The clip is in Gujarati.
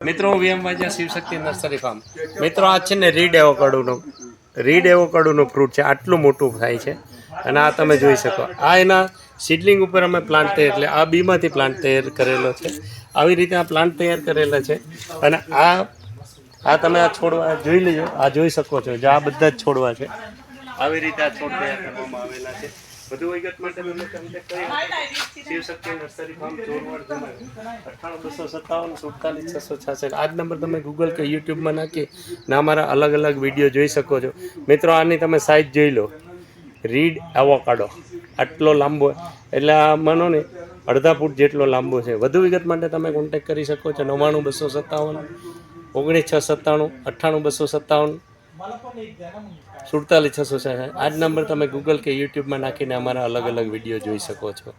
મિત્રો હું વીએમ વાજા શિવશક્તિ નર્સરી ફાર્મ મિત્રો આ છે ને રીડ એવોકાડોનું ફ્રૂટ છે આટલું મોટું થાય છે અને આ તમે જોઈ શકો આ એના સીડલિંગ ઉપર અમે પ્લાન્ટ તૈયાર એટલે આ બીમાંથી પ્લાન્ટ તૈયાર કરેલો છે આવી રીતે આ પ્લાન્ટ તૈયાર કરેલા છે અને આ તમે આ છોડવા જોઈ લેજો આ જોઈ શકો છો જે આ બધા જ છોડવા છે આવી રીતે આ છોડ તૈયાર કરવામાં આવેલા છે વધુ વિગત માટે તમે કોન્ટેક્ટ કરી શિવશક્તિ નર્સરી ફાર્મ ચોરવાડ જુનાગઢ 98 257 47 666 આ જ નંબર તમે ગૂગલ કે યુટ્યુબમાં નાખી ને અમારા અલગ અલગ વિડીયો જોઈ શકો છો મિત્રો આની તમે સાઇઝ જોઈ લો રીડ એવોકાડો આટલો લાંબો એટલે આ માનો ને અડધા ફૂટ જેટલો લાંબો છે વધુ વિગત માટે તમે કોન્ટેક્ટ કરી શકો છો 99 257 19 697 98 257 47 666 આ જ નંબર તમે ગૂગલ કે યુટ્યુબમાં નાખીને અમારા અલગ અલગ વિડીયો જોઈ શકો છો